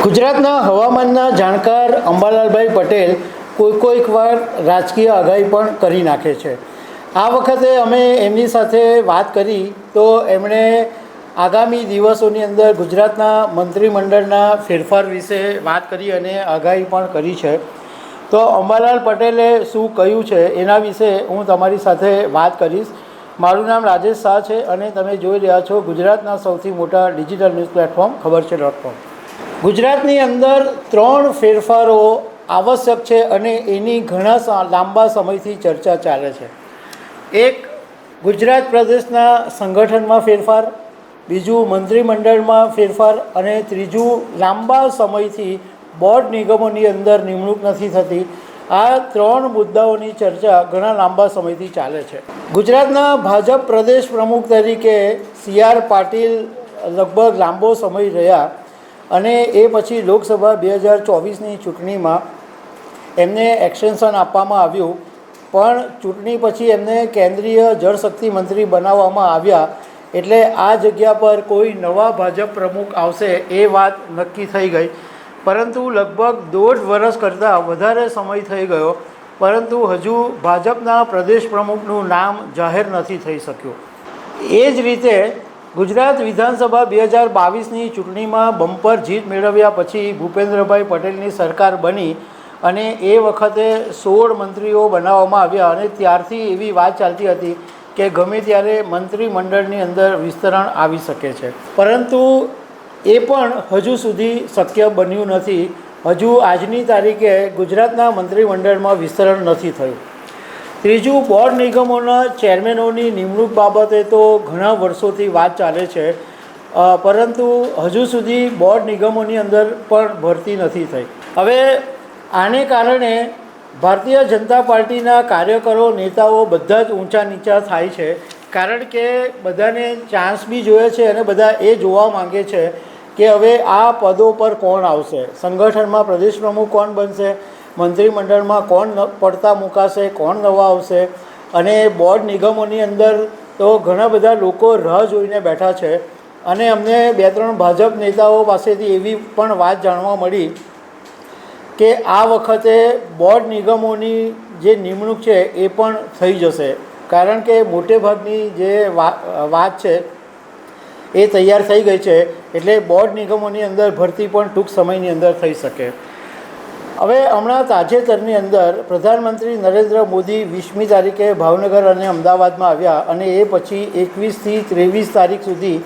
ગુજરાતના હવામાનના જાણકાર અંબાલાલભાઈ પટેલ કોઈક વાર રાજકીય આગાહી પણ કરી નાખે છે. આ વખતે અમે એમની સાથે વાત કરી તો એમણે આગામી દિવસોની અંદર ગુજરાતના મંત્રીમંડળના ફેરફાર વિશે વાત કરી અને આગાહી પણ કરી છે. તો અંબાલાલ પટેલે શું કહ્યું છે એના વિશે હું તમારી સાથે વાત કરીશ. મારું નામ રાજેશ શાહ છે અને તમે જોઈ રહ્યા છો ગુજરાતના સૌથી મોટા ડિજિટલ ન્યૂઝ પ્લેટફોર્મ ખબર છે .com. ગુજરાતની અંદર 3 ફેરફારો આવશ્યક છે અને એની ઘણા લાંબા સમયથી ચર્ચા ચાલે છે. એક, ગુજરાત પ્રદેશના સંગઠનમાં ફેરફાર, બીજું મંત્રીમંડળમાં ફેરફાર અને ત્રીજું લાંબા સમયથી બોર્ડ નિગમોની અંદર નિમણૂક નથી થતી. આ 3 મુદ્દાઓની ચર્ચા ઘણા લાંબા સમયથી ચાલે છે. ગુજરાતના ભાજપ પ્રદેશ પ્રમુખ તરીકે CR પાટીલ લગભગ લાંબો સમય રહ્યા અને એ પછી લોકસભા 2024ની ચૂંટણીમાં એમને એક્સટેન્શન આપવામાં આવ્યું, પણ ચૂંટણી પછી એમને કેન્દ્રીય જળશક્તિ મંત્રી બનાવવામાં આવ્યા. એટલે આ જગ્યા પર કોઈ નવા ભાજપ પ્રમુખ આવશે એ વાત નક્કી થઈ ગઈ. પરંતુ લગભગ 1.5 વર્ષ કરતાં વધારે સમય થઈ ગયો, પરંતુ હજુ ભાજપના પ્રદેશ પ્રમુખનું નામ જાહેર નથી થઈ શક્યું. એ જ રીતે ગુજરાત વિધાનસભા 2022ની ચૂંટણીમાં બમ્પર જીત મેળવ્યા પછી ભૂપેન્દ્રભાઈ પટેલની સરકાર બની અને એ વખતે 16 મંત્રીઓ બનાવવામાં આવ્યા અને ત્યારથી એવી વાત ચાલતી હતી કે ગમે ત્યારે મંત્રીમંડળની અંદર વિસ્તરણ આવી શકે છે. પરંતુ એ પણ હજુ સુધી શક્ય બન્યું નથી. હજુ આજની તારીખે ગુજરાતના મંત્રીમંડળમાં વિસ્તરણ નથી થયું. ત્રીજું, બોર્ડ નિગમોના ચેરમેનોની નિમણૂક બાબતે તો ઘણા વર્ષોથી વાત ચાલે છે, પરંતુ હજુ સુધી બોર્ડ નિગમોની અંદર પણ ભરતી નથી થઈ. હવે આને કારણે ભારતીય જનતા પાર્ટીના કાર્યકરો, નેતાઓ બધા જ ઊંચા નીચા થાય છે, કારણ કે બધાને ચાન્સ બી જોઈએ છે અને બધા એ જોવા માંગે છે કે હવે આ પદો પર કોણ આવશે, સંગઠનમાં પ્રદેશ પ્રમુખ કોણ બનશે, મંત્રીમંડળમાં કોણ પડતા મુકાશે, કોણ નવા આવશે. અને બોર્ડ નિગમોની અંદર તો ઘણા બધા લોકો રાહ જોઈને બેઠા છે. અને અમને 2-3 ભાજપ નેતાઓ પાસેથી એવી પણ વાત જાણવા મળી કે આ વખતે બોર્ડ નિગમોની જે નિમણૂક છે એ પણ થઈ જશે, કારણ કે મોટે ભાગની જે વાત છે એ તૈયાર થઈ ગઈ છે. એટલે બોર્ડ નિગમોની અંદર ભરતી પણ ટૂંક સમયની અંદર થઈ શકે. હવે હમણાં તાજેતરની અંદર પ્રધાનમંત્રી નરેન્દ્ર મોદી 20મી તારીખે ભાવનગર અને અમદાવાદમાં આવ્યા અને એ પછી 21થી 23 તારીખ સુધી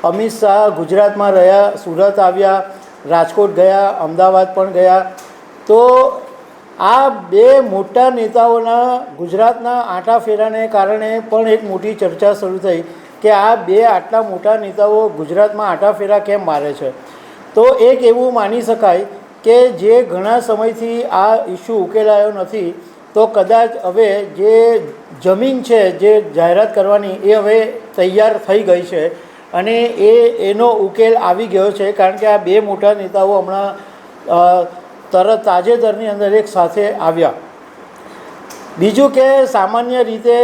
અમિત શાહ ગુજરાતમાં રહ્યા, સુરત આવ્યા, રાજકોટ ગયા, અમદાવાદ પણ ગયા. તો આ 2 મોટા નેતાઓના ગુજરાતના આંટાફેરાને કારણે પણ એક મોટી ચર્ચા શરૂ થઈ કે આ 2 આટલા મોટા નેતાઓ ગુજરાતમાં આંટાફેરા કેમ મારે છે. તો એક એવું માની શકાય કે જે ઘણા સમયથી આ ઇસ્યુ ઉકેલાયો નથી, તો કદાચ હવે જે જમીન છે જે જાહેરાત કરવાની એ હવે તૈયાર થઈ ગઈ છે અને એનો ઉકેલ આવી ગયો છે, કારણ કે આ 2 મોટા નેતાઓ હમણાં તાજેતરની અંદર એક સાથે આવ્યા. બીજું કે સામાન્ય રીતે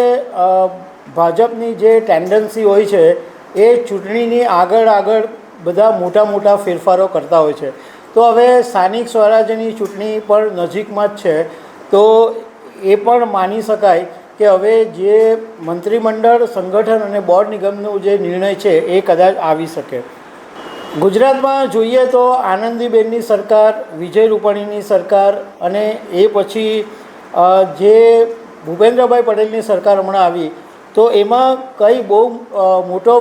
ભાજપની જે ટેન્ડન્સી હોય છે એ ચૂંટણીની આગળ બધા મોટા ફેરફારો કરતા હોય છે. તો હવે સ્થાનિક સ્વરાજ્યની ચૂંટણી પણ નજીકમાં જ છે, તો એ પણ માની શકાય કે હવે જે મંત્રીમંડળ, સંગઠન અને બોર્ડ નિગમનો જે નિર્ણય છે એ કદાચ આવી શકે. ગુજરાતમાં જોઈએ તો આનંદીબેનની સરકાર, વિજય રૂપાણીની સરકાર અને એ પછી જે ભૂપેન્દ્રભાઈ પટેલની સરકાર હમણાં આવી, તો એમાં કંઈ બહુ મોટો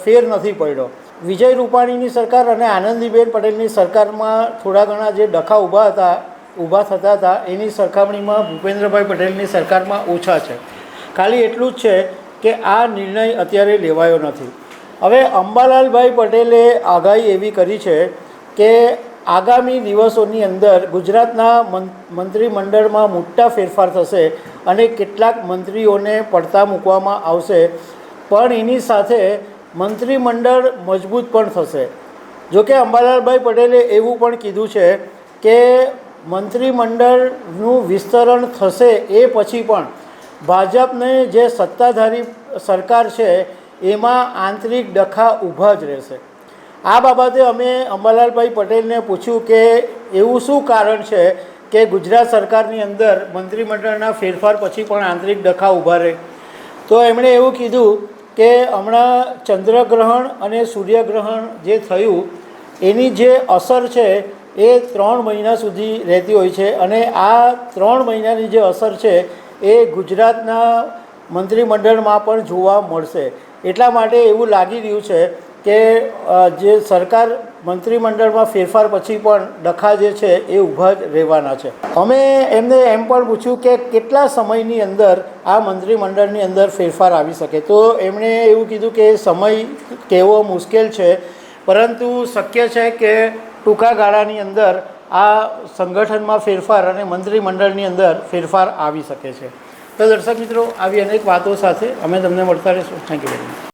ફેર નથી પડ્યો. વિજય રૂપાણીની સરકાર અને આનંદીબેન પટેલની સરકારમાં થોડા ઘણા જે ડખા ઊભા થતા હતા એની સરખામણીમાં ભૂપેન્દ્રભાઈ પટેલની સરકારમાં ઓછા છે. ખાલી એટલું જ છે કે આ નિર્ણય અત્યારે લેવાયો નથી. હવે અંબાલાલભાઈ પટેલે આગાહી એવી કરી છે કે આગામી દિવસોની અંદર ગુજરાતના મંત્રીમંડળમાં મોટા ફેરફાર થશે અને કેટલાક મંત્રીઓને પડતા મૂકવામાં આવશે, પણ એની સાથે મંત્રીમંડળ મજબૂત પણ થશે. જોકે અંબાલાલભાઈ પટેલે એવું પણ કીધું છે કે મંત્રીમંડળનું વિસ્તરણ થશે એ પછી પણ ભાજપને જે સત્તાધારી સરકાર છે એમાં આંતરિક ડખા ઊભા જ રહેશે. આ બાબતે અમે અંબાલાલભાઈ પટેલને પૂછ્યું કે એવું શું કારણ છે કે ગુજરાત સરકારની અંદર મંત્રીમંડળના ફેરફાર પછી પણ આંતરિક ડખા ઊભા રહે. તો એમણે એવું કીધું કે હમણાં ચંદ્રગ્રહણ અને સૂર્યગ્રહણ જે થયું એની જે અસર છે એ 3 મહિના સુધી રહેતી હોય છે અને આ 3 મહિનાની જે અસર છે એ ગુજરાતના મંત્રીમંડળમાં પણ જોવા મળશે. એટલા માટે એવું લાગી રહ્યું છે કે જે સરકાર મંત્રીમંડળમાં ફેરફાર પછી પણ ડખા જે છે એ ઊભા જ રહેવાના છે. અમે એમને એમ પણ પૂછ્યું કે કેટલા સમયની અંદર આ મંત્રીમંડળની અંદર ફેરફાર આવી શકે. તો એમણે એવું કીધું કે સમય કહેવો મુશ્કેલ છે, પરંતુ શક્ય છે કે ટૂંકા ગાળાની અંદર આ સંગઠનમાં ફેરફાર અને મંત્રીમંડળની અંદર ફેરફાર આવી શકે છે. તો દર્શક મિત્રો, આવી અનેક વાતો સાથે અમે તમને મળતા રહીશું. Thank you very much.